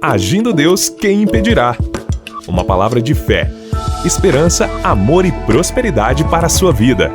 Agindo Deus, quem impedirá? Uma palavra de fé, esperança, amor e prosperidade para a sua vida.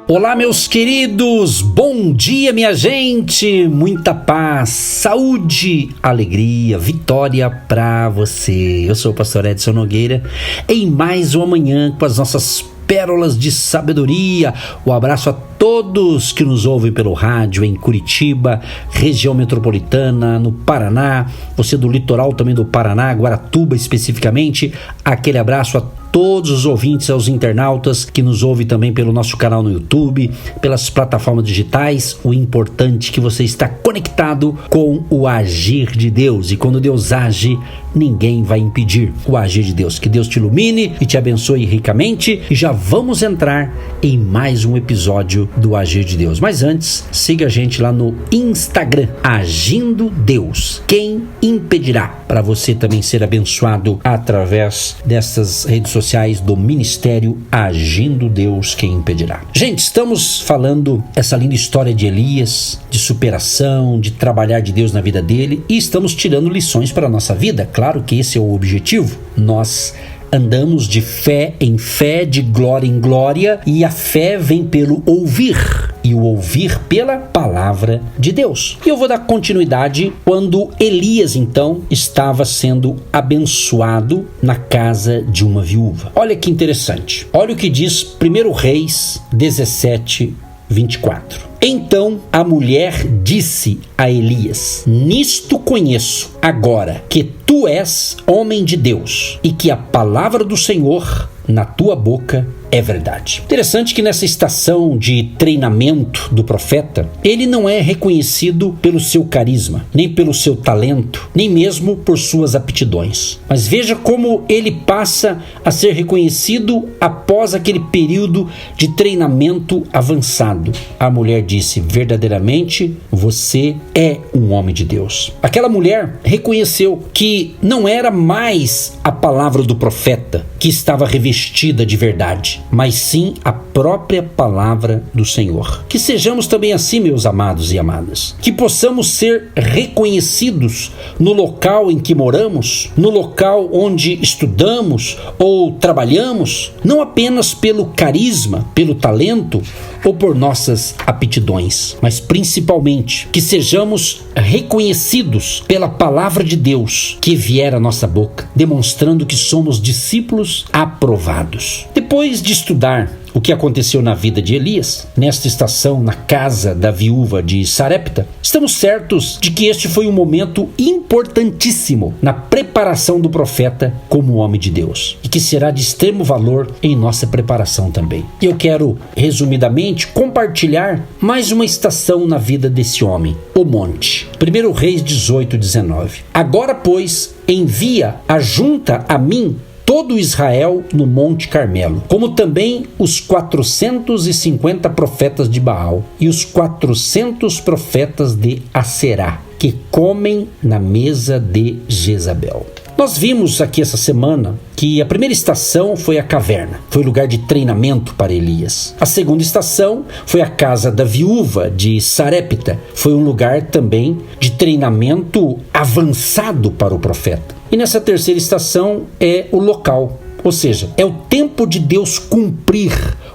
Olá, meus queridos, bom dia, minha gente, muita paz, saúde, alegria, vitória para você. Eu sou o pastor Edson Nogueira, em mais uma manhã com as nossas pérolas de sabedoria. Um abraço a todos que nos ouvem pelo rádio em Curitiba, região metropolitana, no Paraná, você do litoral também do Paraná, Guaratuba especificamente. Aquele abraço a todos os ouvintes, aos internautas que nos ouvem também pelo nosso canal no YouTube, pelas plataformas digitais. O importante é que você está conectado com o agir de Deus, e quando Deus age, ninguém vai impedir o agir de Deus. Que Deus te ilumine e te abençoe ricamente, e já vamos entrar em mais um episódio do Agir de Deus. Mas antes, siga a gente lá no Instagram, Agindo Deus, quem impedirá? Para você também ser abençoado através dessas redes sociais do Ministério Agindo Deus, quem impedirá. Gente, estamos falando essa linda história de Elias, de superação, de trabalhar de Deus na vida dele, e estamos tirando lições para a nossa vida. Claro que esse é o objetivo. Nós andamos de fé em fé, de glória em glória, e a fé vem pelo ouvir, e o ouvir pela palavra de Deus. E eu vou dar continuidade quando Elias, então, estava sendo abençoado na casa de uma viúva. Olha que interessante. Olha o que diz 1 Reis 17, 24. Então a mulher disse a Elias: nisto conheço agora que tu és homem de Deus, e que a palavra do Senhor na tua boca é verdade. Interessante que nessa estação de treinamento do profeta, ele não é reconhecido pelo seu carisma, nem pelo seu talento, nem mesmo por suas aptidões. Mas veja como ele passa a ser reconhecido após aquele período de treinamento avançado. A mulher disse: verdadeiramente você é um homem de Deus. Aquela mulher reconheceu que não era mais a palavra do profeta que estava revestida de verdade, mas sim a própria palavra do Senhor. Que sejamos também assim, meus amados e amadas, que possamos ser reconhecidos no local em que moramos, no local onde estudamos ou trabalhamos, não apenas pelo carisma, pelo talento ou por nossas aptidões, mas principalmente que sejamos reconhecidos pela palavra de Deus que vier à nossa boca, demonstrando que somos discípulos aprovados. Depois de estudar o que aconteceu na vida de Elias, nesta estação na casa da viúva de Sarepta, estamos certos de que este foi um momento importantíssimo na preparação do profeta como homem de Deus, e que será de extremo valor em nossa preparação também. E eu quero, resumidamente, compartilhar mais uma estação na vida desse homem, o monte. 1 Reis 18, 19. Agora, pois, envia ajunta a mim todo Israel no Monte Carmelo, como também os 450 profetas de Baal e os 400 profetas de Aserá, que comem na mesa de Jezabel. Nós vimos aqui essa semana que a primeira estação foi a caverna, foi lugar de treinamento para Elias. A segunda estação foi a casa da viúva de Sarepta, foi um lugar também de treinamento avançado para o profeta. E nessa terceira estação é o local, ou seja, é o tempo de Deus cumprir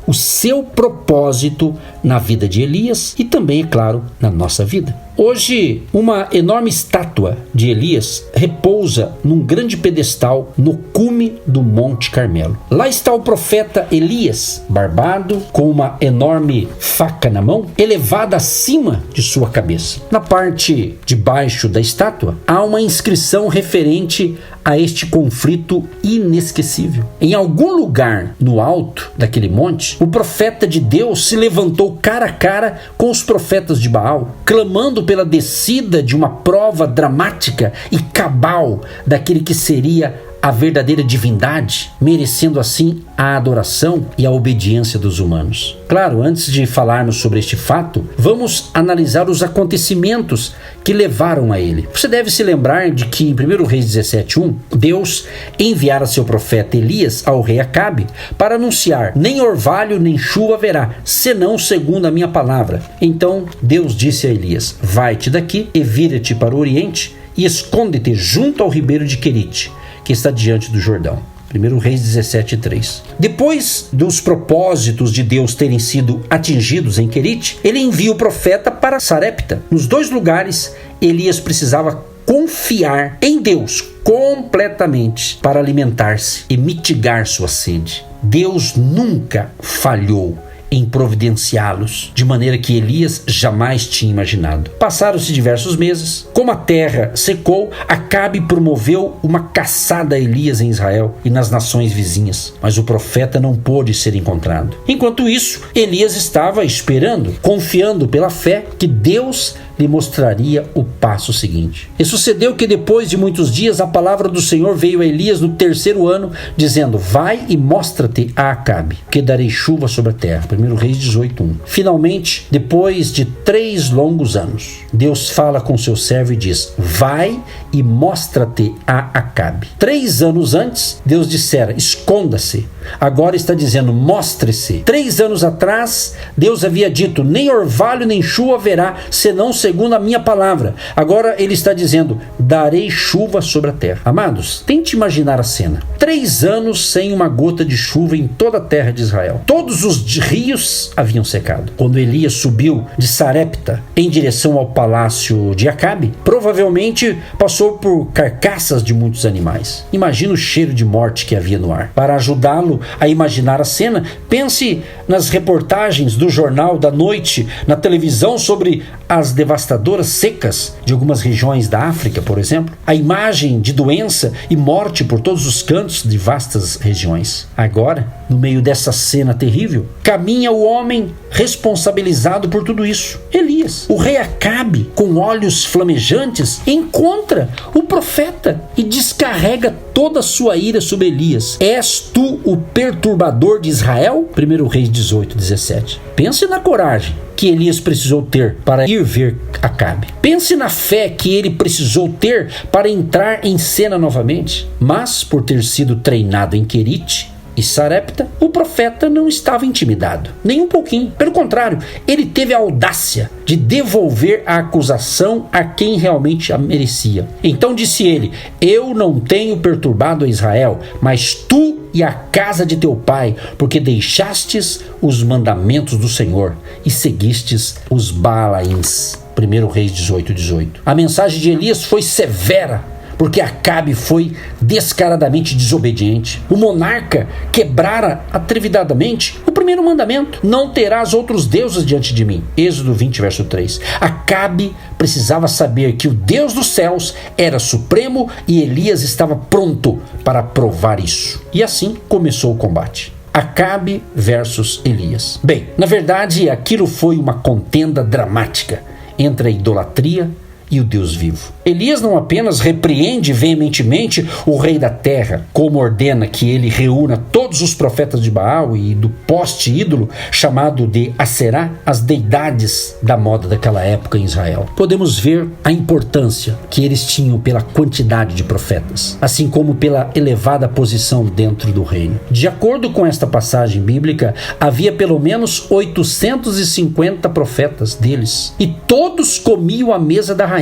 o seu propósito na vida de Elias e também, é claro, na nossa vida. Hoje, uma enorme estátua de Elias repousa num grande pedestal no cume do Monte Carmelo. Lá está o profeta Elias, barbado, com uma enorme faca na mão, elevada acima de sua cabeça. Na parte de baixo da estátua, há uma inscrição referente a este conflito inesquecível. Em algum lugar no alto daquele monte, o profeta de Deus se levantou cara a cara com os profetas de Baal, clamando pela descida de uma prova dramática e cabal daquele que seria a verdadeira divindade, merecendo assim a adoração e a obediência dos humanos. Claro, antes de falarmos sobre este fato, vamos analisar os acontecimentos que levaram a ele. Você deve se lembrar de que em 1 Reis 17:1, Deus enviara seu profeta Elias ao rei Acabe para anunciar: nem orvalho nem chuva haverá, senão segundo a minha palavra. Então Deus disse a Elias: vai-te daqui e vira-te para o oriente e esconde-te junto ao ribeiro de Querite, que está diante do Jordão. 1 Reis 17:3. Depois dos propósitos de Deus terem sido atingidos em Querite, ele envia o profeta para Sarepta. Nos dois lugares, Elias precisava confiar em Deus completamente para alimentar-se e mitigar sua sede. Deus nunca falhou em providenciá-los, de maneira que Elias jamais tinha imaginado. Passaram-se diversos meses. Como a terra secou, Acabe promoveu uma caçada a Elias em Israel e nas nações vizinhas, mas o profeta não pôde ser encontrado. Enquanto isso, Elias estava esperando, confiando pela fé que Deus lhe mostraria o passo seguinte. E sucedeu que depois de muitos dias a palavra do Senhor veio a Elias no 3º ano, dizendo: vai e mostra-te a Acabe, que darei chuva sobre a terra. 1 Reis 18:1. Finalmente, depois de 3 longos anos, Deus fala com seu servo e diz: vai e mostra-te a Acabe. 3 anos antes, Deus dissera: esconda-se. Agora está dizendo: mostre-se. 3 anos atrás, Deus havia dito: nem orvalho nem chuva haverá, senão segundo a minha palavra. Agora ele está dizendo: darei chuva sobre a terra. Amados, tente imaginar a cena. 3 anos sem uma gota de chuva em toda a terra de Israel. Todos os rios haviam secado. Quando Elias subiu de Sarepta em direção ao palácio de Acabe, provavelmente passou por carcaças de muitos animais. Imagina o cheiro de morte que havia no ar. Para ajudá-lo a imaginar a cena, pense nas reportagens do Jornal da Noite na televisão sobre as devastadoras secas de algumas regiões da África, por exemplo. A imagem de doença e morte por todos os cantos de vastas regiões. Agora, no meio dessa cena terrível, caminha o homem responsabilizado por tudo isso, Elias. O rei Acabe, com olhos flamejantes, encontra o profeta e descarrega toda a sua ira sobre Elias. És tu o perturbador de Israel? 1 Reis 18:17. Pense na coragem que Elias precisou ter para ir ver Acabe. Pense na fé que ele precisou ter para entrar em cena novamente. Mas, por ter sido treinado em Querite e Sarepta, o profeta não estava intimidado, nem um pouquinho. Pelo contrário, ele teve a audácia de devolver a acusação a quem realmente a merecia. Então disse ele: eu não tenho perturbado a Israel, mas tu e a casa de teu pai, porque deixastes os mandamentos do Senhor e seguistes os Baalaíns. 1 Reis 18:18. A mensagem de Elias foi severa, porque Acabe foi descaradamente desobediente. O monarca quebrara atrevidamente o primeiro mandamento: não terás outros deuses diante de mim. Êxodo 20, verso 3. Acabe precisava saber que o Deus dos céus era supremo e Elias estava pronto para provar isso. E assim começou o combate. Acabe versus Elias. Bem, na verdade, aquilo foi uma contenda dramática entre a idolatria e o Deus vivo. Elias não apenas repreende veementemente o rei da terra, como ordena que ele reúna todos os profetas de Baal e do poste ídolo chamado de Aserá, as deidades da moda daquela época em Israel. Podemos ver a importância que eles tinham pela quantidade de profetas, assim como pela elevada posição dentro do reino. De acordo com esta passagem bíblica, havia pelo menos 850 profetas deles, e todos comiam à mesa da rainha.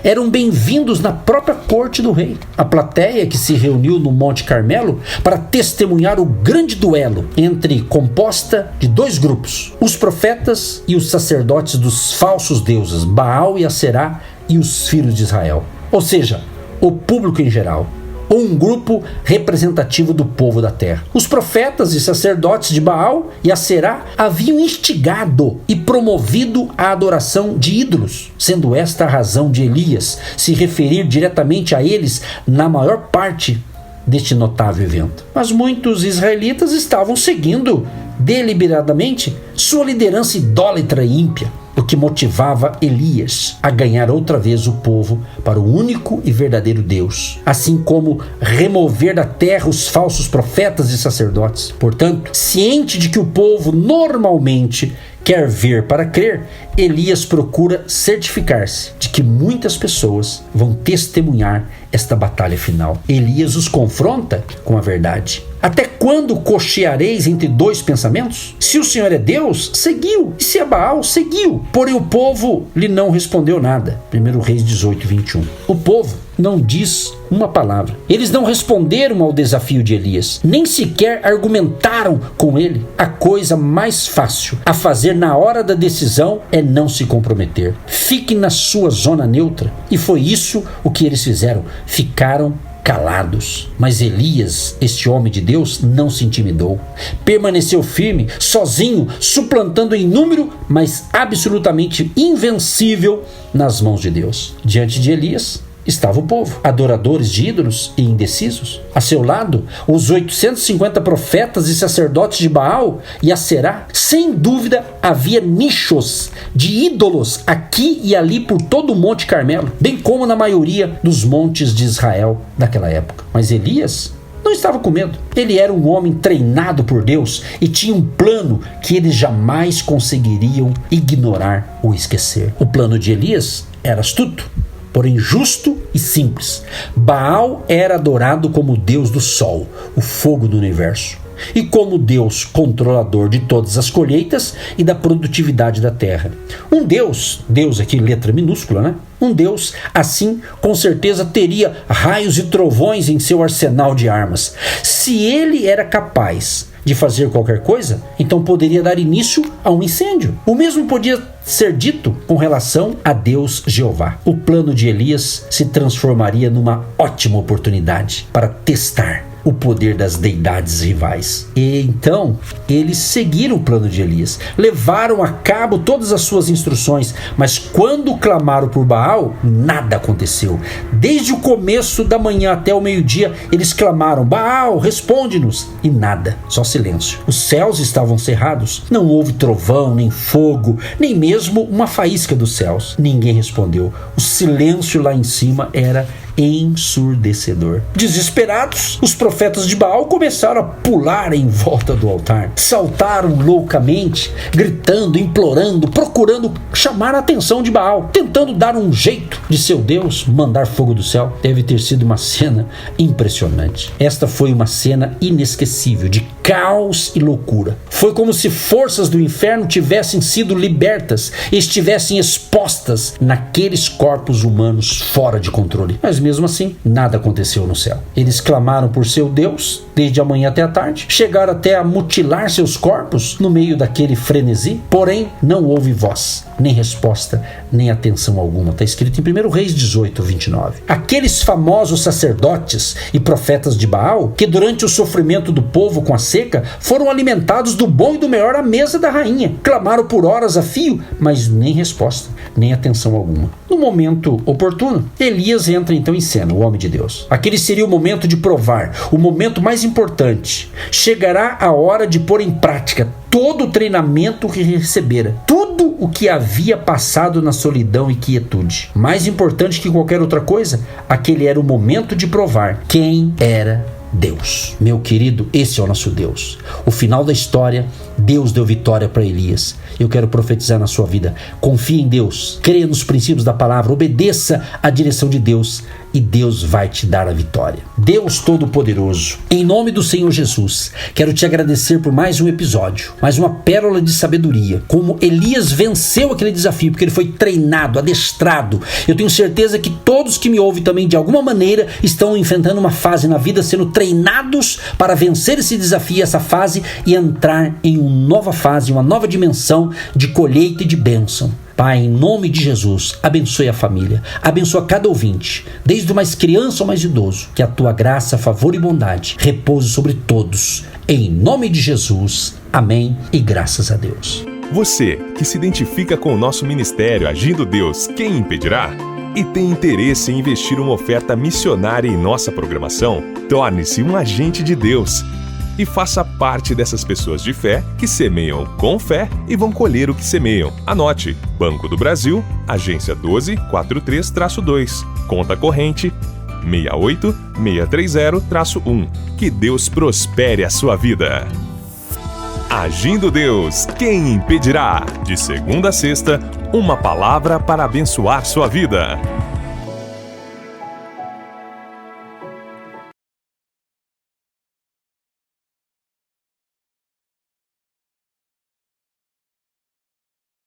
Eram bem-vindos na própria corte do rei. A plateia que se reuniu no Monte Carmelo para testemunhar o grande duelo composta de 2 grupos: os profetas e os sacerdotes dos falsos deuses Baal e Aserá, e os filhos de Israel, ou seja, o público em geral, ou um grupo representativo do povo da terra. Os profetas e sacerdotes de Baal e Aserá haviam instigado e promovido a adoração de ídolos, sendo esta a razão de Elias se referir diretamente a eles na maior parte deste notável evento. Mas muitos israelitas estavam seguindo deliberadamente sua liderança idólatra e ímpia, o que motivava Elias a ganhar outra vez o povo para o único e verdadeiro Deus, assim como remover da terra os falsos profetas e sacerdotes. Portanto, ciente de que o povo normalmente quer ver para crer, Elias procura certificar-se de que muitas pessoas vão testemunhar esta batalha final. Elias os confronta com a verdade. Até quando cocheareis entre dois pensamentos? Se o Senhor é Deus, seguiu. E se é Baal, seguiu. Porém o povo lhe não respondeu nada. 1 Reis 18, 21. O povo não diz uma palavra. Eles não responderam ao desafio de Elias. Nem sequer argumentaram com ele. A coisa mais fácil a fazer na hora da decisão é não se comprometer. Fique na sua zona neutra. E foi isso o que eles fizeram. Ficaram calados. Mas Elias, este homem de Deus, não se intimidou. Permaneceu firme, sozinho, suplantando em número, mas absolutamente invencível nas mãos de Deus. Diante de Elias estava o povo, adoradores de ídolos e indecisos. A seu lado, os 850 profetas e sacerdotes de Baal e Aserá. Sem dúvida, havia nichos de ídolos aqui e ali por todo o Monte Carmelo, bem como na maioria dos montes de Israel daquela época. Mas Elias não estava com medo. Ele era um homem treinado por Deus e tinha um plano que eles jamais conseguiriam ignorar ou esquecer. O plano de Elias era astuto, porém justo e simples. Baal era adorado como o deus do sol, o fogo do universo, e como Deus controlador de todas as colheitas e da produtividade da terra. Um Deus aqui letra minúscula, né? Um Deus assim com certeza teria raios e trovões em seu arsenal de armas. Se ele era capaz de fazer qualquer coisa, então poderia dar início a um incêndio. O mesmo podia ser dito com relação a Deus Jeová. O plano de Elias se transformaria numa ótima oportunidade para testar o poder das deidades rivais. E então, eles seguiram o plano de Elias, levaram a cabo todas as suas instruções, mas quando clamaram por Baal, nada aconteceu. Desde o começo da manhã até o meio-dia, eles clamaram: Baal, responde-nos! E nada, só silêncio. Os céus estavam cerrados, não houve trovão, nem fogo, nem mesmo uma faísca dos céus. Ninguém respondeu. O silêncio lá em cima era ensurdecedor. Desesperados, os profetas de Baal começaram a pular em volta do altar. Saltaram loucamente, gritando, implorando, procurando chamar a atenção de Baal, tentando dar um jeito de seu Deus mandar fogo do céu. Deve ter sido uma cena impressionante. Esta foi uma cena inesquecível de caos e loucura. Foi como se forças do inferno tivessem sido libertas e estivessem expostas naqueles corpos humanos fora de controle. Mas mesmo assim, nada aconteceu no céu. Eles clamaram por seu Deus desde a manhã até a tarde, chegaram até a mutilar seus corpos no meio daquele frenesi, porém não houve voz, nem resposta, nem atenção alguma. Está escrito em 1 Reis 18, 29. Aqueles famosos sacerdotes e profetas de Baal, que durante o sofrimento do povo com a seca, foram alimentados do bom e do melhor à mesa da rainha. Clamaram por horas a fio, mas nem resposta, nem atenção alguma. No momento oportuno, Elias entra então em cena, o homem de Deus. Aquele seria o momento de provar, o momento mais importante. Chegará a hora de pôr em prática todo o treinamento que recebera, tudo o que havia passado na solidão e quietude. Mais importante que qualquer outra coisa, aquele era o momento de provar quem era Deus. Meu querido, esse é o nosso Deus. O final da história, Deus deu vitória para Elias. Eu quero profetizar na sua vida. Confie em Deus, creia nos princípios da palavra, obedeça à direção de Deus e Deus vai te dar a vitória. Deus Todo-Poderoso, em nome do Senhor Jesus, quero te agradecer por mais um episódio, mais uma pérola de sabedoria, como Elias venceu aquele desafio, porque ele foi treinado, adestrado. Eu tenho certeza que todos que me ouvem também, de alguma maneira, estão enfrentando uma fase na vida, sendo treinados para vencer esse desafio, essa fase, e entrar em uma nova fase, uma nova dimensão de colheita e de bênção. Pai, em nome de Jesus, abençoe a família, abençoa cada ouvinte, desde o mais criança ao mais idoso, que a tua graça, favor e bondade repouse sobre todos. Em nome de Jesus, amém e graças a Deus. Você que se identifica com o nosso ministério Agindo Deus, quem impedirá? E tem interesse em investir uma oferta missionária em nossa programação? Torne-se um agente de Deus e faça parte dessas pessoas de fé que semeiam com fé e vão colher o que semeiam. Anote: Banco do Brasil, agência 1243-2, conta corrente 68630-1. Que Deus prospere a sua vida. Agindo Deus, quem impedirá? De segunda a sexta, uma palavra para abençoar sua vida.